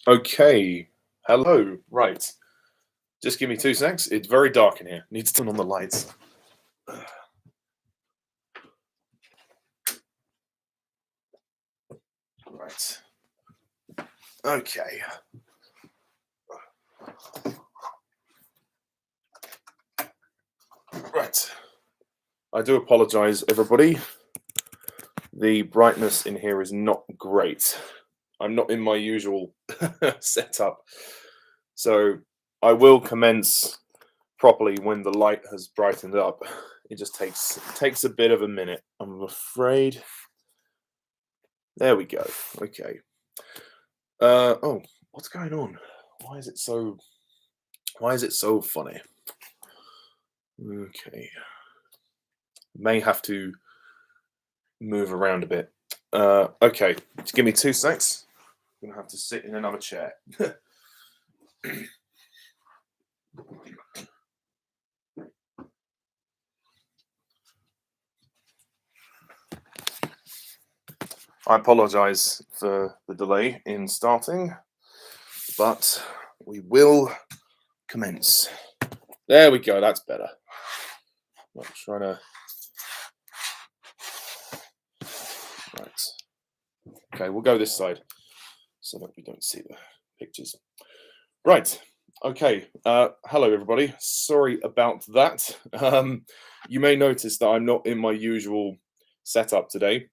Okay. Hello. Right. Just give me 2 secs. It's very dark in here. Need to turn on the lights. Right. Okay. Right. I do apologize, everybody. The brightness in here is not great. I'm not in my usual setup. So I will commence properly when the light has brightened up. It just takes a bit of a minute, I'm afraid. There we go. Okay. Oh, what's going on? Why is it so why is it so funny? Okay. May have to move around a bit. Okay, just give me 2 secs. I'm gonna have to sit in another chair. I apologize for the delay in starting, but we will commence. There we go, that's better. I'm trying to. Right. Okay, we'll go this side so that we don't see the pictures. Right. Okay. Hello, everybody. Sorry about that. You may notice that I'm not in my usual setup today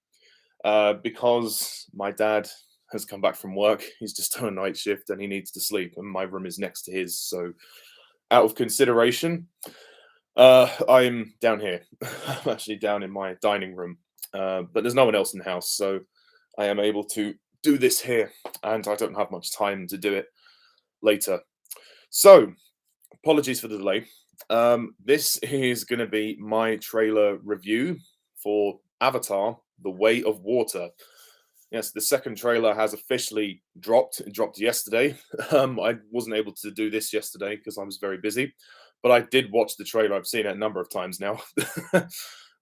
because my dad has come back from work. He's just on a night shift and he needs to sleep, and my room is next to his. So, out of consideration, I'm down here. I'm actually down in my dining room, but there's no one else in the house, so I am able to do this here, and I don't have much time to do it later. So, apologies for the delay. This is going to be my trailer review for Avatar: The Way of Water. Yes, the second trailer has officially dropped. It dropped yesterday. I wasn't able to do this yesterday because I was very busy, but I did watch the trailer. I've seen it a number of times now.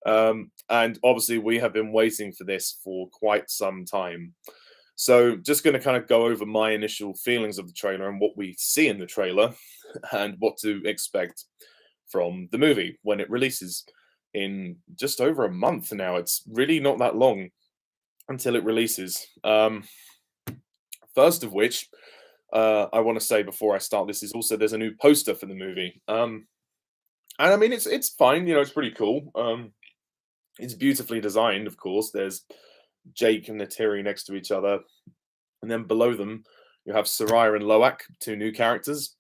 And obviously, we have been waiting for this for quite some time. So, just going to kind of go over my initial feelings of the trailer and what we see in the trailer and what to expect from the movie when it releases in just over a month now. It's really not that long until it releases. First of which, I want to say before I start this is also there's a new poster for the movie. And I mean it's fine, it's pretty cool. It's beautifully designed, of course. There's Jake and Natiri next to each other, and then below them you have Soraya and Loak, two new characters,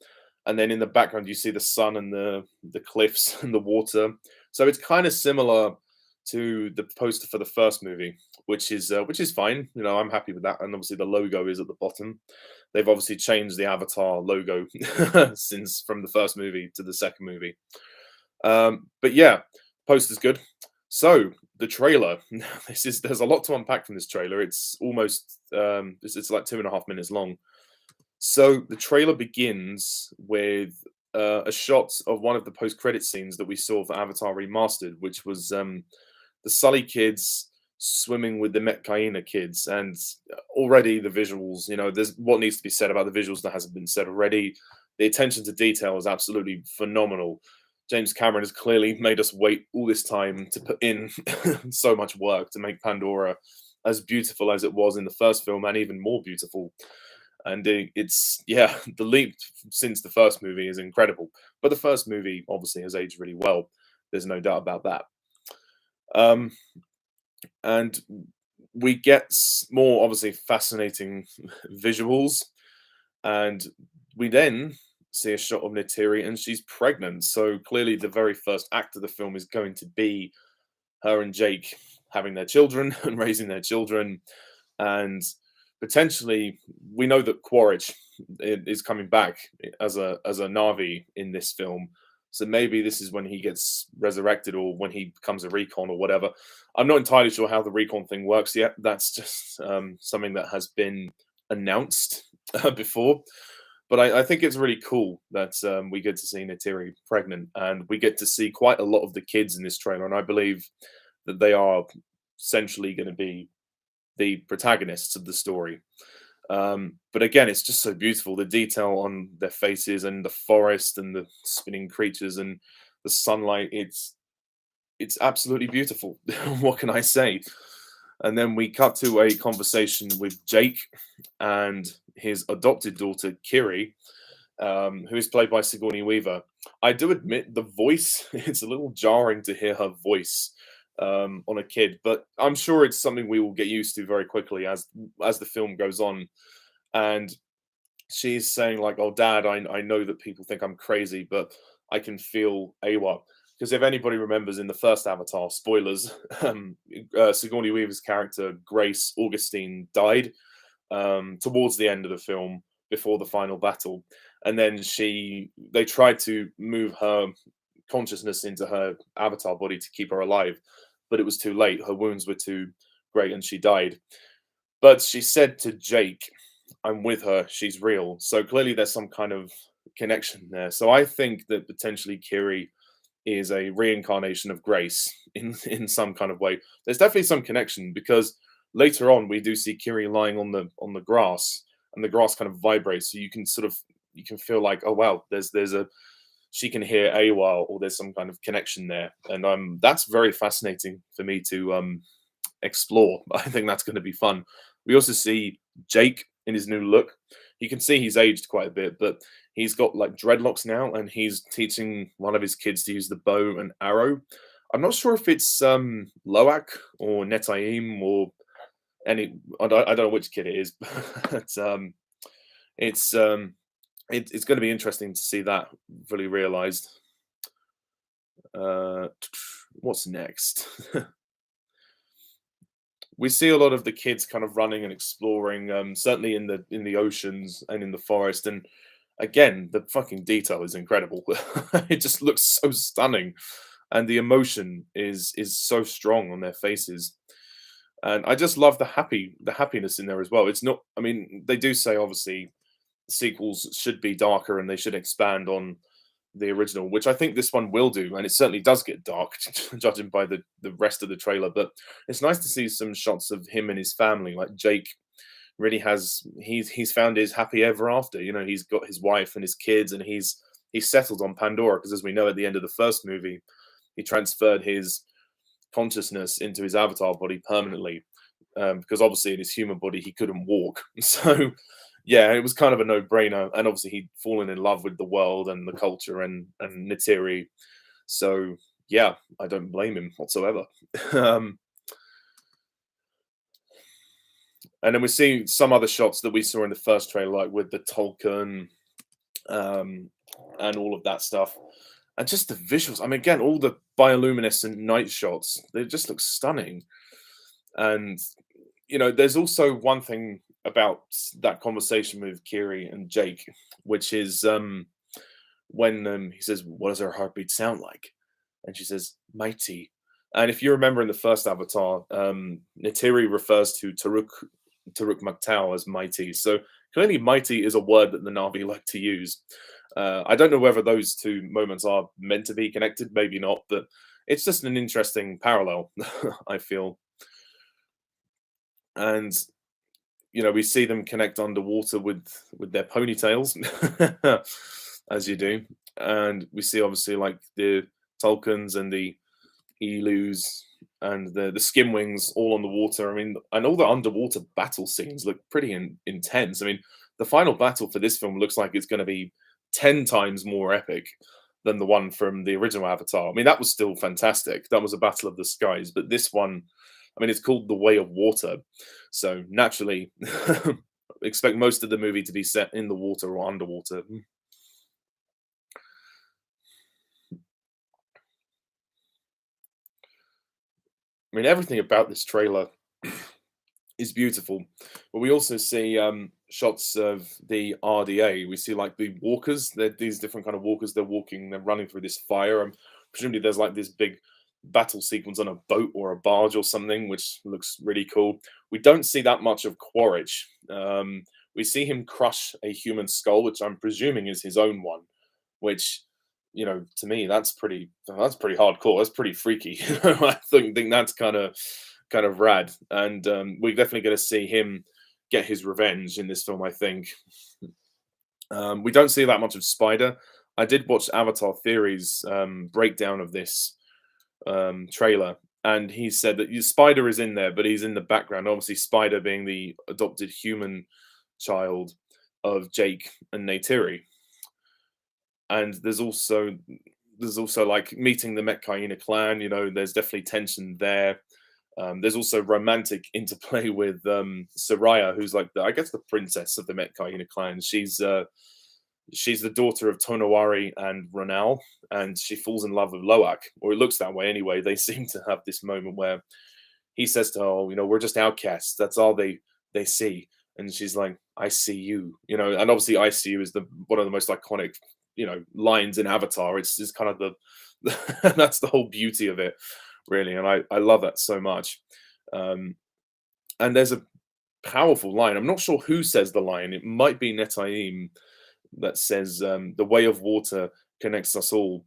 and then in the background you see the sun and the cliffs and the water. So it's kind of similar to the poster for the first movie, which is fine. I'm happy with that, and obviously the logo is at the bottom. They've obviously changed the Avatar logo since from the first movie to the second movie. But yeah, poster's good. So the trailer. There's a lot to unpack from this trailer. It's almost it's like 2.5 minutes long. So the trailer begins with a shot of one of the post-credit scenes that we saw for Avatar Remastered, which was the Sully kids swimming with the Metcaina kids, and already the visuals. There's what needs to be said about the visuals that hasn't been said already. The attention to detail is absolutely phenomenal. James Cameron has clearly made us wait all this time to put in so much work to make Pandora as beautiful as it was in the first film, and even more beautiful. And it's yeah, the leap since the first movie is incredible. But the first movie obviously has aged really well. There's no doubt about that. Um, and we get more obviously fascinating visuals, and we then see a shot of Natiri, and she's pregnant. So clearly, the very first act of the film is going to be her and Jake having their children and raising their children, and potentially we know that Quaritch is coming back as a Navi in this film. So maybe this is when he gets resurrected or when he becomes a recon or whatever. I'm not entirely sure how the recon thing works yet. That's just something that has been announced before. But I think it's really cool that we get to see Natiri pregnant, and we get to see quite a lot of the kids in this trailer. And I believe that they are essentially going to be the protagonists of the story. But again, it's just so beautiful. The detail on their faces and the forest and the spinning creatures and the sunlight. It's absolutely beautiful. What can I say? And then we cut to a conversation with Jake and his adopted daughter Kiri, who is played by Sigourney Weaver. I do admit the voice, it's a little jarring to hear her voice on a kid, but I'm sure it's something we will get used to very quickly as the film goes on. And she's saying like, "Oh, Dad, I know that people think I'm crazy, but I can feel AWA." Because if anybody remembers in the first Avatar, spoilers, Sigourney Weaver's character Grace Augustine died towards the end of the film before the final battle, and then they tried to move her consciousness into her avatar body to keep her alive, but it was too late. Her wounds were too great, and she died. But she said to Jake, "I'm with her. She's real." So clearly, there's some kind of connection there. So I think that potentially Kiri is a reincarnation of Grace in some kind of way. There's definitely some connection because later on we do see Kiri lying on the grass, and the grass kind of vibrates, so you can feel like, oh wow, there's a she can hear AWOL, or there's some kind of connection there, and that's very fascinating for me to explore. I think that's going to be fun. We also see Jake in his new look. You can see he's aged quite a bit, but he's got like dreadlocks now, and he's teaching one of his kids to use the bow and arrow. I'm not sure if it's Loak or Netaim or any. I don't know which kid it is, but it's it's going to be interesting to see that fully realized. Uh, what's next? We see a lot of the kids kind of running and exploring, certainly in the oceans and in the forest. And again, the fucking detail is incredible. It just looks so stunning, and the emotion is so strong on their faces. And I just love the happiness in there as well. It's not. I mean, they do say obviously sequels should be darker and they should expand on the original, which I think this one will do, and it certainly does get dark, judging by the rest of the trailer. But it's nice to see some shots of him and his family. Like Jake really has he's found his happy ever after. You know, he's got his wife and his kids, and he's settled on Pandora because, as we know, at the end of the first movie, he transferred his consciousness into his avatar body permanently, because obviously in his human body he couldn't walk. So yeah, it was kind of a no-brainer, and obviously he'd fallen in love with the world and the culture and Neytiri. So yeah, I don't blame him whatsoever. um, and then we see some other shots that we saw in the first trailer, like with the Tolkien, um, and all of that stuff, and just the visuals. I mean, again, all the bioluminescent night shots, they just look stunning. And there's also one thing about that conversation with Kiri and Jake, which is when he says, "What does her heartbeat sound like?" And she says, "Mighty." And if you remember in the first Avatar, Neytiri refers to Taruk Maktau as mighty. So clearly, mighty is a word that the Na'vi like to use. I don't know whether those two moments are meant to be connected, maybe not, but it's just an interesting parallel, I feel. And we see them connect underwater with their ponytails, as you do, and we see obviously like the Tulkuns and the Elus and the Skimwings all on the water. I mean, and all the underwater battle scenes look pretty intense. I mean, the final battle for this film looks like it's going to be 10 times more epic than the one from the original Avatar. I mean, that was still fantastic. That was a battle of the skies, but this one, I mean, it's called The Way of Water. So naturally, expect most of the movie to be set in the water or underwater. I mean, everything about this trailer is beautiful, but we also see shots of the RDA. We see like the walkers. They're these different kind of walkers. They're walking. They're running through this fire. And presumably, there's like this big battle sequence on a boat or a barge or something, which looks really cool. We don't see that much of Quaritch. We see him crush a human skull, which I'm presuming is his own one, which to me that's pretty hardcore. That's pretty freaky. I think that's kind of rad, and we're definitely going to see him get his revenge in this film, I think. We don't see that much of Spider. I did watch Avatar Theory's breakdown of this trailer, and he said that Spider is in there, but he's in the background. Obviously, Spider being the adopted human child of Jake and Neytiri, and there's also like meeting the Metcalfe clan. You know, there's definitely tension there. There's also romantic interplay with Soraya, who's like I guess the princess of the Metcalfe clan. She's the daughter of Tonawari and Ronal, and she falls in love with Loak, or it looks that way anyway. They seem to have this moment where he says to her, "Oh, you know, we're just outcasts. That's all they see." And she's like, "I see you," you know. And obviously, "I see you" is the one of the most iconic, lines in Avatar. It's kind of the that's the whole beauty of it, really. And I love that so much. Um, and there's a powerful line. I'm not sure who says the line. It might be Netaim that says, "The way of water connects us all,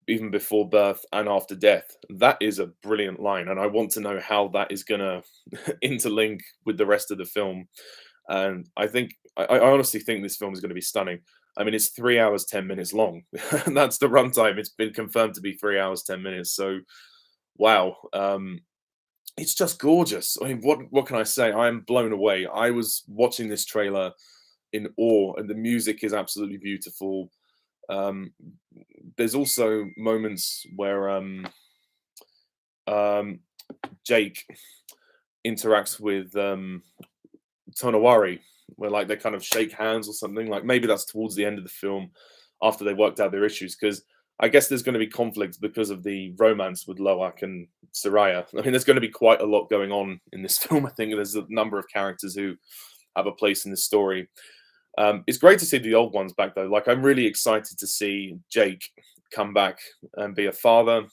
even before birth and after death." That is a brilliant line, and I want to know how that is gonna interlink with the rest of the film. And I honestly think this film is going to be stunning. I mean, it's 3 hours 10 minutes long. That's the runtime. It's been confirmed to be 3 hours 10 minutes. So, wow, it's just gorgeous. I mean, what can I say? I am blown away. I was watching this trailer in awe, and the music is absolutely beautiful. Um, there's also moments where um, Jake interacts with Tonawari, where like they kind of shake hands or something. Like maybe that's towards the end of the film after they worked out their issues, because I guess there's going to be conflict because of the romance with Loak and Soraya. I mean, there's going to be quite a lot going on in this film. I think there's a number of characters who have a place in the story. It's great to see the old ones back though. Like I'm really excited to see Jake come back and be a father,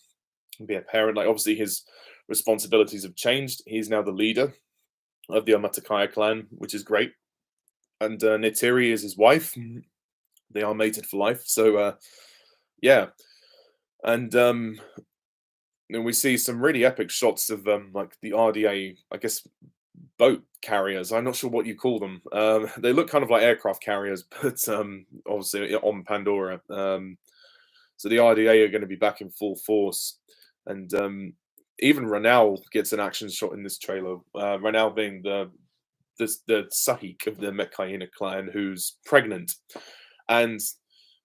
and be a parent. Like obviously his responsibilities have changed. He's now the leader of the Amatakaya clan, which is great. And Neytiri is his wife. They are mated for life. So yeah, and then we see some really epic shots of like the RDA, I guess, boat carriers. I'm not sure what you call them. They look kind of like aircraft carriers, but obviously on Pandora. So the RDA are going to be back in full force, and even Ronal gets an action shot in this trailer. Ronal being the Sahik of the Metcalfe clan, who's pregnant, and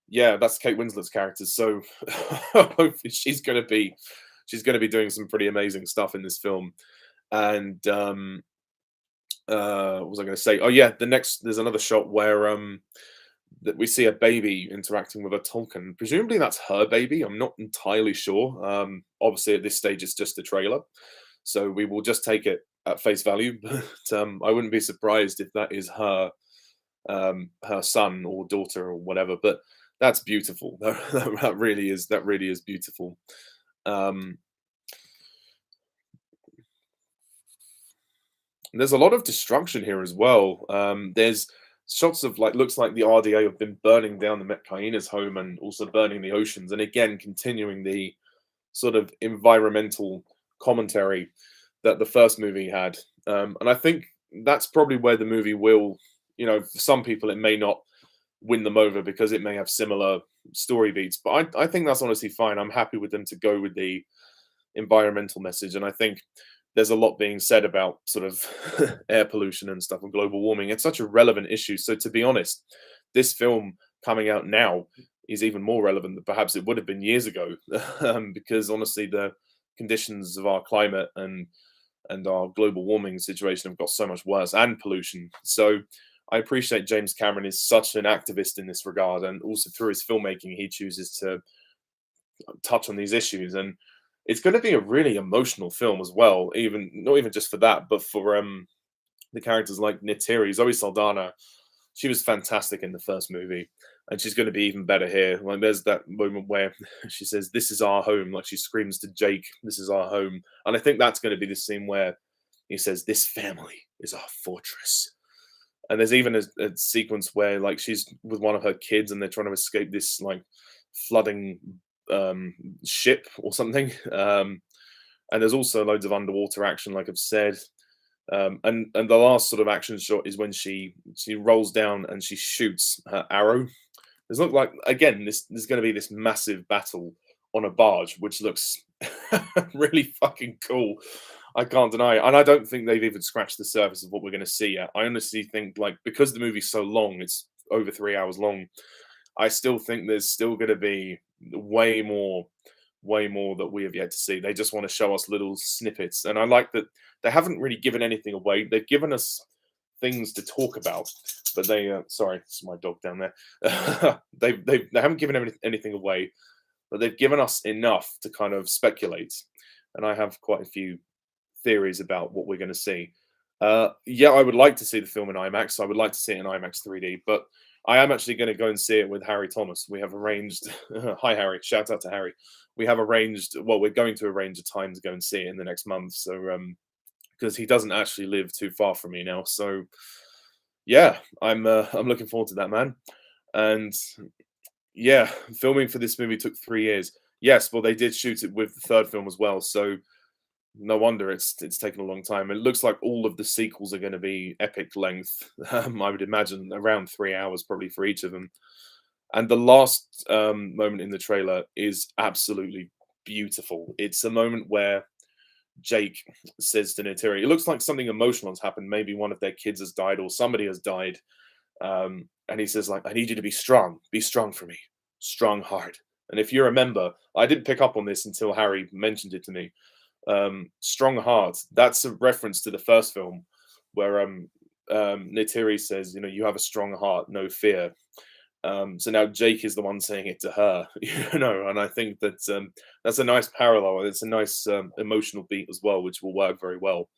yeah, that's Kate Winslet's character. So hopefully she's gonna be doing some pretty amazing stuff in this film. And what was I going to say? Oh yeah, there's another shot where that we see a baby interacting with a Tolkien. Presumably that's her baby. I'm not entirely sure. Obviously at this stage it's just a trailer, so we will just take it at face value. But I wouldn't be surprised if that is her son or daughter or whatever. But that's beautiful. That really is beautiful. Um, there's a lot of destruction here as well. There's shots of like looks like the RDA have been burning down the Metcalfe's home and also burning the oceans, and again continuing the sort of environmental commentary that the first movie had. And I think that's probably where the movie will, for some people it may not win them over because it may have similar story beats, but I think that's honestly fine. I'm happy with them to go with the environmental message, and I think there's a lot being said about sort of air pollution and stuff and global warming. It's such a relevant issue. So to be honest, this film coming out now is even more relevant than perhaps it would have been years ago, because honestly, the conditions of our climate and our global warming situation have got so much worse, and pollution. So I appreciate James Cameron is such an activist in this regard, and also through his filmmaking, he chooses to touch on these issues. And it's going to be a really emotional film as well, even not even just for that, but for the characters like Neytiri. Zoe Saldana, she was fantastic in the first movie, and she's going to be even better here. Like there's that moment where she says, "This is our home," like she screams to Jake, "This is our home." And I think that's going to be the scene where he says, "This family is our fortress." And there's even a sequence where like she's with one of her kids and they're trying to escape this like flooding ship or something. And there's also loads of underwater action, like I've said. And the last sort of action shot is when she rolls down and she shoots her arrow. There's not like again this there's going to be this massive battle on a barge, which looks really fucking cool. I can't deny it, and I don't think they've even scratched the surface of what we're going to see yet. I honestly think like because the movie's so long, it's over 3 hours long. I still think there's still going to be way more, way more that we have yet to see. They just want to show us little snippets, and I like that they haven't really given anything away. They've given us things to talk about, but sorry, it's my dog down there. They haven't given anything away, but they've given us enough to kind of speculate. And I have quite a few theories about what we're going to see. Yeah, I would like to see the film in IMAX. I would like to see it in IMAX 3D, but I am actually going to go and see it with Harry Thomas. We have arranged. Hi, Harry. Shout out to Harry. We have arranged. Well, we're going to arrange a time to go and see it in the next month. So, because he doesn't actually live too far from me now, so yeah, I'm looking forward to that, man. And yeah, filming for this movie took 3 years. Yes, well, they did shoot it with the third film as well, so no wonder it's taken a long time. It looks like all of the sequels are going to be epic length. I would imagine around 3 hours probably for each of them. And the last moment in the trailer is absolutely beautiful. It's a moment where Jake says to Neytiri, it looks like something emotional has happened. Maybe one of their kids has died or somebody has died. And he says, like, I need you to be strong for me, strong heart. And if you remember, I didn't pick up on this until Harry mentioned it to me. Strong heart, that's a reference to the first film where Neytiri says, you know, you have a strong heart, no fear. So now Jake is the one saying it to her, you know, and I think that that's a nice parallel. It's a nice emotional beat as well, which will work very well.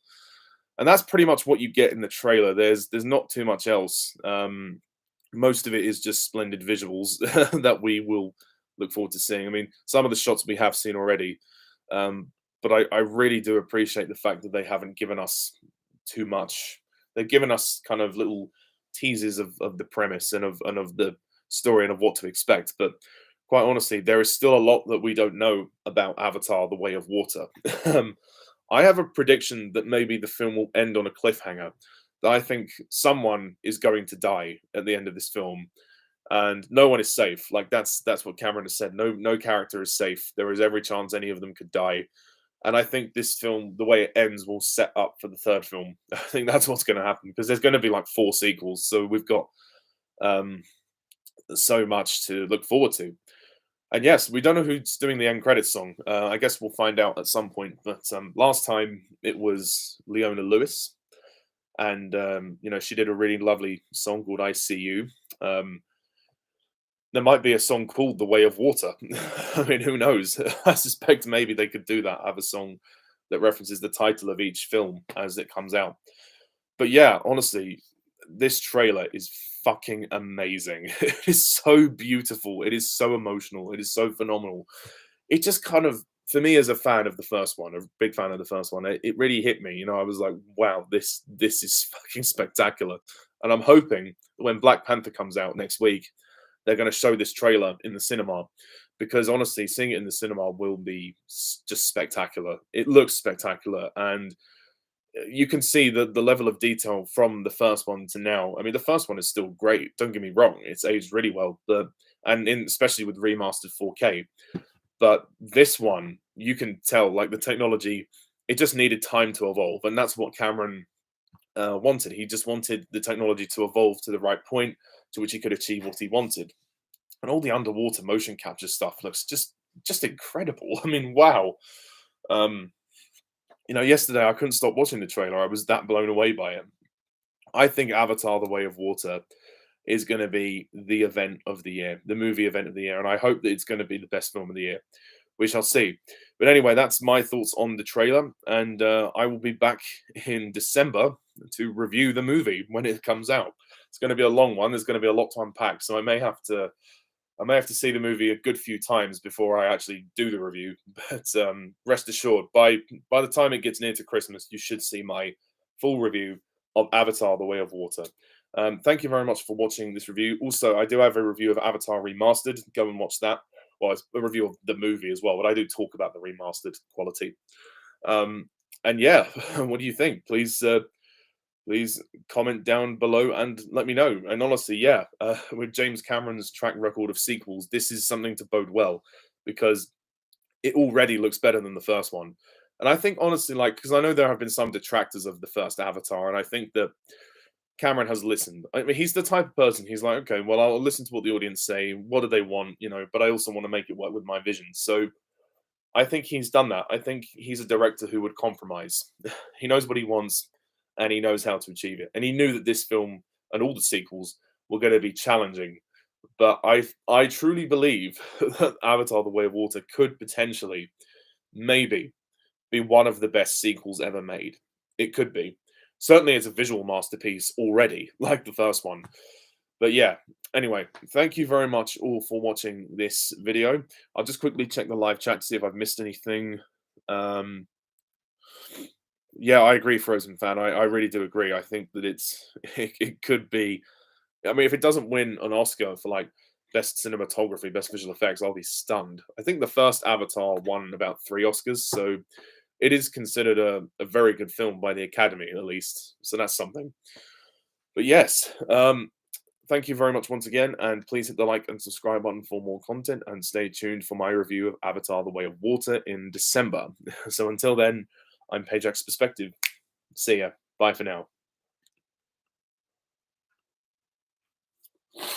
And that's pretty much what you get in the trailer. There's not too much else. Most of it is just splendid visuals that we will look forward to seeing. I mean, some of the shots we have seen already, but I really do appreciate the fact that they haven't given us too much. They've given us kind of little teases of the premise and of the story and of what to expect. But quite honestly, there is still a lot that we don't know about Avatar: The Way of Water. I have a prediction that maybe the film will end on a cliffhanger. That I think someone is going to die at the end of this film, and no one is safe. Like that's what Cameron has said. No character is safe. There is every chance any of them could die. And I think this film, the way it ends, will set up for the third film. I think that's what's going to happen because there's going to be like 4 sequels, so we've got um, so much to look forward to. And yes, we don't know who's doing the end credits song. I guess we'll find out at some point. But last time it was Leona Lewis, and you know she did a really lovely song called "I See You." There might be a song called "The Way of Water." I mean, who knows? I suspect maybe they could do that. Have a song that references the title of each film as it comes out. But yeah, honestly, this trailer is fucking amazing. It is so beautiful. It is so emotional. It is so phenomenal. It just kind of, for me as a fan of the first one, a big fan of the first one, it really hit me. You know, I was like, wow, this is fucking spectacular. And I'm hoping that when Black Panther comes out next week, they're going to show this trailer in the cinema because honestly, seeing it in the cinema will be just spectacular. It looks spectacular, and you can see the level of detail from the first one to now. I mean, the first one is still great. Don't get me wrong; it's aged really well, but especially with remastered 4K. But this one, you can tell like the technology, it just needed time to evolve, and that's what Cameron wanted. He just wanted the technology to evolve to the right point to which he could achieve what he wanted. And all the underwater motion capture stuff looks just incredible. I mean, wow. Um, you know, yesterday I couldn't stop watching the trailer. I was that blown away by it. I think Avatar: The Way of Water is going to be the event of the year, the movie event of the year, and I hope that it's going to be the best film of the year. We shall see. But anyway, that's my thoughts on the trailer, and I will be back in December to review the movie when it comes out. It's going to be a long one. There's going to be a lot to unpack, so I may have to see the movie a good few times before I actually do the review. But rest assured, by the time it gets near to Christmas, you should see my full review of Avatar: The Way of Water. Thank you very much for watching this review. Also, I do have a review of Avatar Remastered. Go and watch that. Well, it's a review of the movie as well, but I do talk about the remastered quality. And yeah, what do you think? Please please comment down below and let me know. And honestly, yeah, with James Cameron's track record of sequels, this is something to bode well because it already looks better than the first one. And I think honestly, like, because I know there have been some detractors of the first Avatar, and I think that Cameron has listened. I mean, he's the type of person, he's like, okay, well, I'll listen to what the audience say. What do they want? But I also want to make it work with my vision. So I think he's done that. I think he's a director who would compromise. He knows what he wants and he knows how to achieve it. And he knew that this film and all the sequels were going to be challenging. But I truly believe that Avatar: The Way of Water could potentially, maybe, be one of the best sequels ever made. It could be. Certainly, it's a visual masterpiece already, like the first one. But yeah, anyway, thank you very much all for watching this video. I'll just quickly check the live chat to see if I've missed anything. Um, yeah, I agree, Frozen fan. I really do agree. I think that it could be. I mean, if it doesn't win an Oscar for like best cinematography, best visual effects, I'll be stunned. I think the first Avatar won about 3 Oscars, so it is considered a very good film by the Academy, at least. So that's something. But yes, thank you very much once again, and please hit the like and subscribe button for more content, and stay tuned for my review of Avatar: The Way of Water in December. So until then, I'm Pajak's Perspective. See ya. Bye for now.